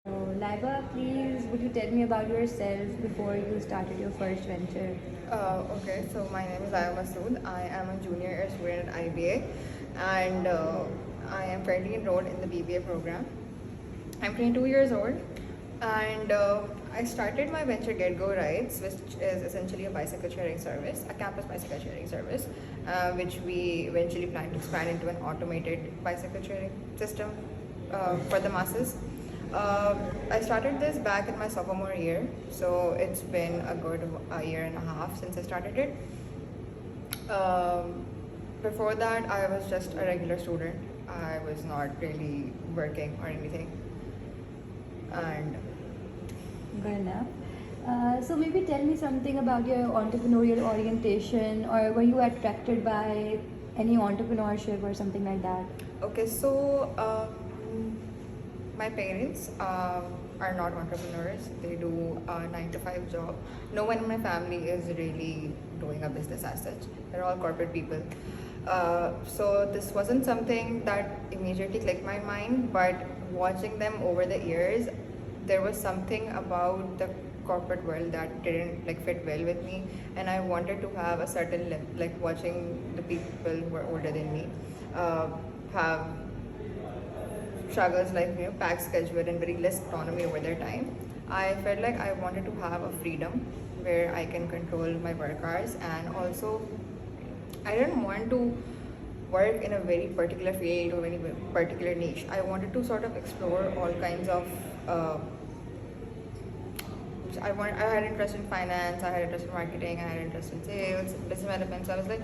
Laiba, please, would you tell me about yourself before you started your first venture? Okay, so my name is Aya Masood. I am a junior year student at IBA and I am currently enrolled in the BBA program. I'm 22 years old and I started my venture Get Go Rides, which is essentially a bicycle sharing service, a campus bicycle sharing service, which we eventually plan to expand into an automated bicycle sharing system for the masses. I started this back in my sophomore year, so it's been a good a year and a half since I started it. Before that, I was just a regular student. I was not really working or anything. And Good enough. So maybe tell me something about your entrepreneurial orientation, or were you attracted by any entrepreneurship or something like that? okay, so my parents are not entrepreneurs. They do a 9 to 5 job. No one in my family is really doing a business as such. They're all corporate people. So this wasn't something that immediately clicked my mind, but watching them over the years, there was something about the corporate world that didn't like fit well with me, and I wanted to have a certain like watching the people who are older than me have struggles like packed schedule and very less autonomy over their time. I felt like I wanted to have a freedom where I can control my work hours, and also I didn't want to work in a very particular field or any particular niche. I wanted to sort of explore all kinds of I had interest in finance, I had interest in marketing, I had interest in sales, business development. So I was like,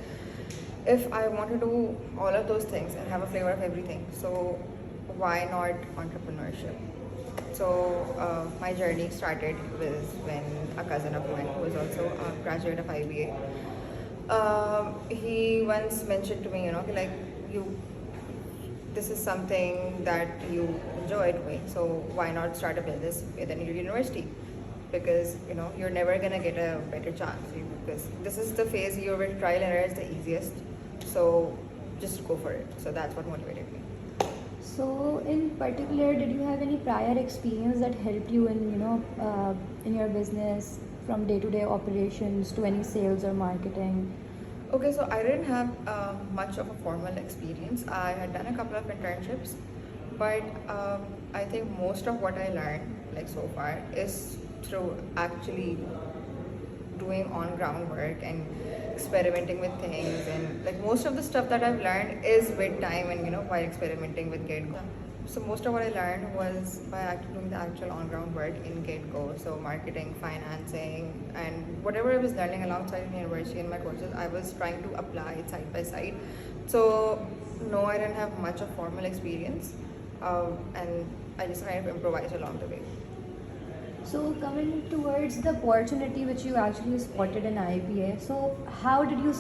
if I want to do all of those things and have a flavor of everything, so why not entrepreneurship? So my journey started with when a cousin of mine, who was also a graduate of IBA, he once mentioned to me, like you, this is something that you enjoy doing, so why not start a business within your university? Because you're never gonna get a better chance, because this is the phase where trial and error is the easiest. So just go for it. So that's what motivated me. So, in particular, did you have any prior experience that helped you in your business, from day-to-day operations to any sales or marketing? Okay, so I didn't have much of a formal experience. I had done a couple of internships, but I think most of what I learned, like so far, is through actually doing on ground work and experimenting with things, and like most of the stuff that I've learned is with time and while experimenting with GetGo. So most of what I learned was by actually doing the actual on ground work in GetGo. So marketing, financing, and whatever I was learning alongside in university and my courses, I was trying to apply it side by side. So no, I didn't have much of formal experience, and I just kind of improvised along the way. So coming towards the opportunity which you actually spotted in IPA, so how did you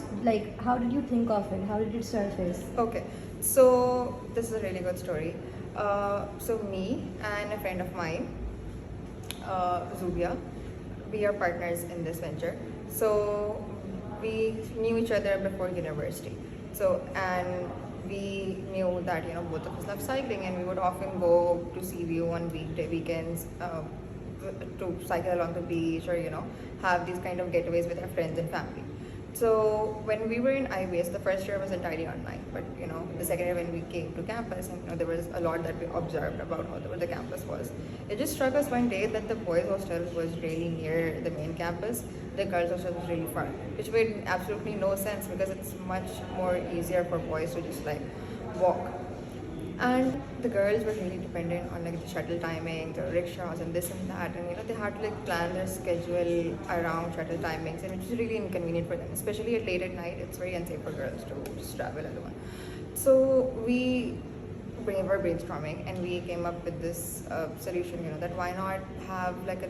how did you think of it? How did it surface? Okay, so this is a really good story. So me and a friend of mine, Zubia, we are partners in this venture. So we knew each other before university. So and we knew that both of us love cycling, and we would often go to CVU on weekends to cycle along the beach, or have these kind of getaways with our friends and family. So when we were in IBS, the first year was entirely online, but the second year when we came to campus, and there was a lot that we observed about how the campus was. It just struck us one day that the boys' hostel was really near the main campus, the girls' hostel was really far, which made absolutely no sense because it's much more easier for boys to just like walk. And the girls were really dependent on like the shuttle timing, the rickshaws and this and that, and they had to like plan their schedule around shuttle timings, and which is really inconvenient for them, especially at late at night. It's very unsafe for girls to just travel alone. So we were brainstorming, and we came up with this solution, that why not have like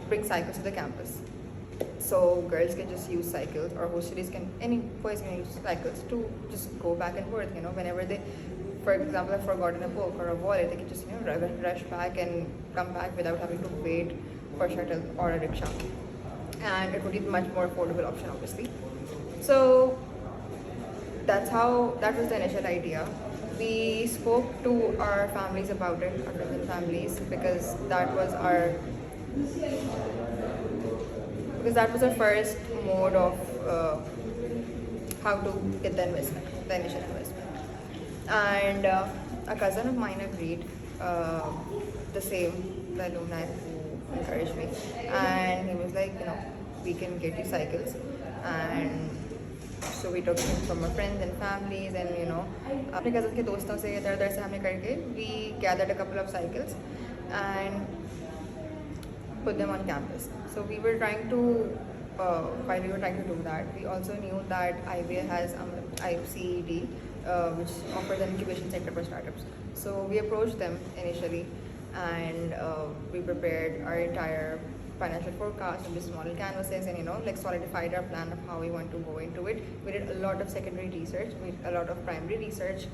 bring cycles to the campus, so girls can just use cycles, or any boys can use cycles to just go back and forth, whenever they, for example, have forgotten a book or a wallet, they can just rush back and come back without having to wait for a shuttle or a rickshaw, and it would be a much more affordable option, obviously. So that was the initial idea. we spoke to our families about it, our friends and families, because that was our first mode of how to get the investment, the initial investment. And a cousin of mine agreed, the same, the alumni who encouraged me, and he was like, we can get you cycles. And so we took him from our friends and families, and अपने cousins के दोस्तों से इधर उधर से हमने करके we gathered a couple of cycles and put them on campus. So we were trying to, while we were trying to do that, we also knew that IBA has ICED, which offers an incubation center for startups. So we approached them initially, and we prepared our entire financial forecast and business model canvases, and like solidified our plan of how we want to go into it. We did a lot of secondary research, we did a lot of primary research.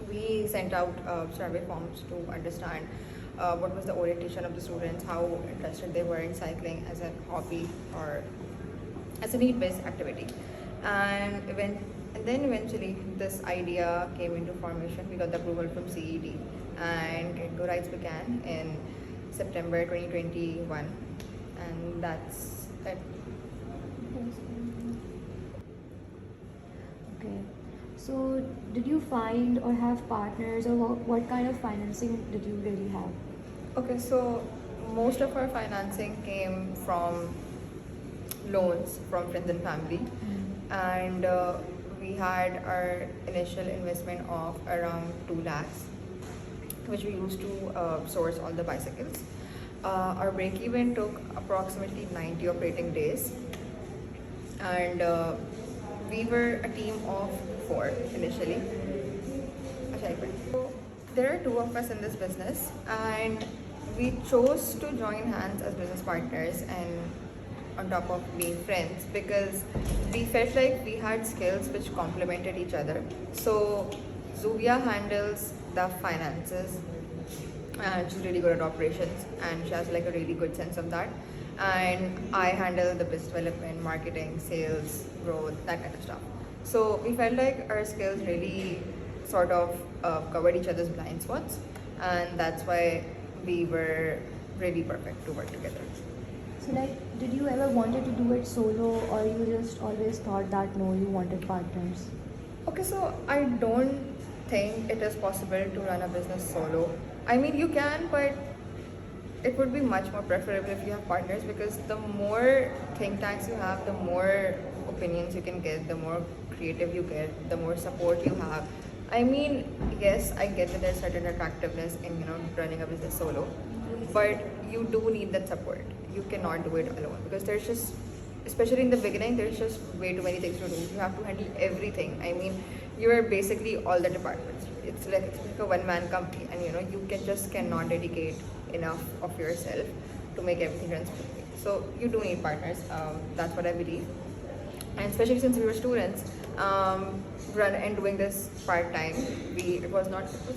We sent out survey forms to understand what was the orientation of the students, how interested they were in cycling as a hobby or as a need-based activity. And then eventually this idea came into formation. We got the approval from CED, and Go Rides began in September 2021, and that's it. Okay. So, did you find or have partners, or what kind of financing did you really have? Okay, so most of our financing came from loans from friends and family, and we had our initial investment of around 2 lakhs, which we used to source all the bicycles. Our break-even took approximately 90 operating days, and we were a team of 4 initially. So there are 2 of us in this business, and we chose to join hands as business partners and on top of being friends, because we felt like we had skills which complemented each other. So Zuvia handles the finances, and she's really good at operations, and she has like a really good sense of that. And I handle the business development, marketing, sales, growth, that kind of stuff. So we felt like our skills really sort of covered each other's blind spots, and that's why we were really perfect to work together. So, like, did you ever wanted to do it solo, or you just always thought that no, you wanted partners? Okay, so I don't think it is possible to run a business solo. I mean, you can, but it would be much more preferable if you have partners, because the more think tanks you have, the more opinions you can get, the more creative you get, the more support you have. I mean, yes, I get that there's certain attractiveness in running a business solo, but you do need that support. You cannot do it alone, because there's just, especially in the beginning, there's just way too many things to do. You have to handle everything. I mean, you're basically all the departments. It's like a one-man company, and you cannot dedicate enough of yourself to make everything run smoothly. So you do need partners. That's what I believe. And especially since we were students, doing this part-time, it was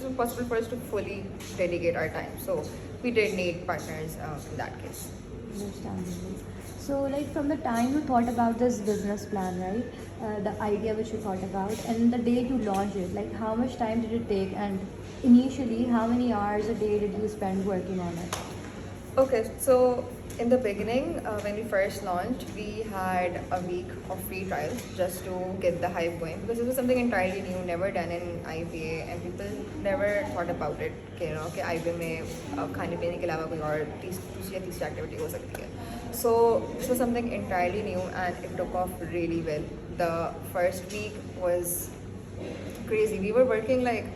impossible for us to fully dedicate our time. So we did need partners in that case. Understandable. So, like, from the time you thought about this business plan, right, the idea which you thought about, and the day you launched it, like, how much time did it take, and initially, how many hours a day did you spend working on it? Okay, so in the beginning, when we first launched, we had a week of free trials just to get the hype going, because this was something entirely new, never done in IBA, and people never thought about it. कि IBA में खाने पीने के अलावा कोई और दूसरी या तीसरी एक्टिविटी हो सकती है. So this was something entirely new, and it took off really well. The first week was crazy. We were working like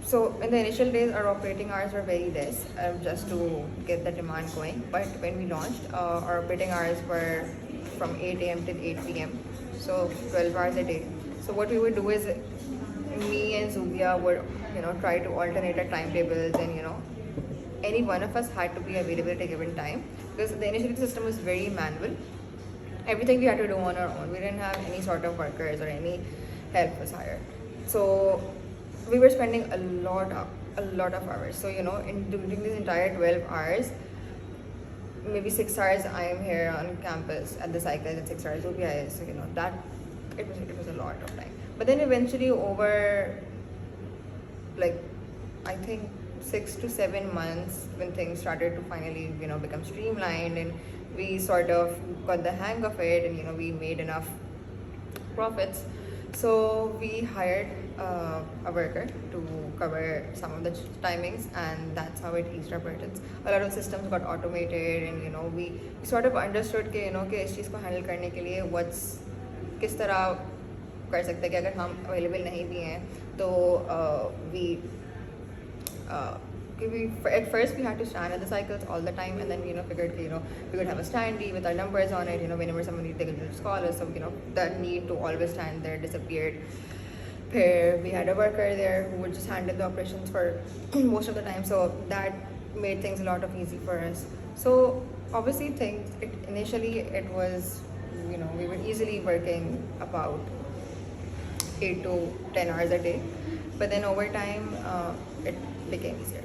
so in the initial days, our operating hours were very less, just to get the demand going. But when we launched, our operating hours were from 8 a.m. till 8 p.m. So 12 hours a day. So what we would do is, me and Zubia would, try to alternate our timetables, and any one of us had to be available at a given time, because the initial system was very manual. Everything we had to do on our own. We didn't have any sort of workers or any help was hired. So we were spending a lot of hours. So during this entire 12 hours, maybe 6 hours I am here on campus at the cycle, and 6 hours Zubia is. So that it was a lot of time. But then eventually over like I think 6 to 7 months, when things started to finally become streamlined, and we sort of got the hang of it, and we made enough profits, so we hired a worker to cover some of the timings, and that's how it eased our burdens. A lot of systems got automated, and we sort of understood कि कि इस चीज़ को handle करने के लिए what's किस तरह कर सकते हैं कि अगर हम available नहीं भी हैं तो at first we had to stand at the cycles all the time, and then we figured we could have a standee with our numbers on it. Whenever someone needed, they could just call us. So that need to always stand there disappeared. We had a worker there who would just handle the operations for most of the time. So that made things a lot of easy for us. So obviously initially it was we were easily working about 8 to 10 hours a day, but then over time it became easier.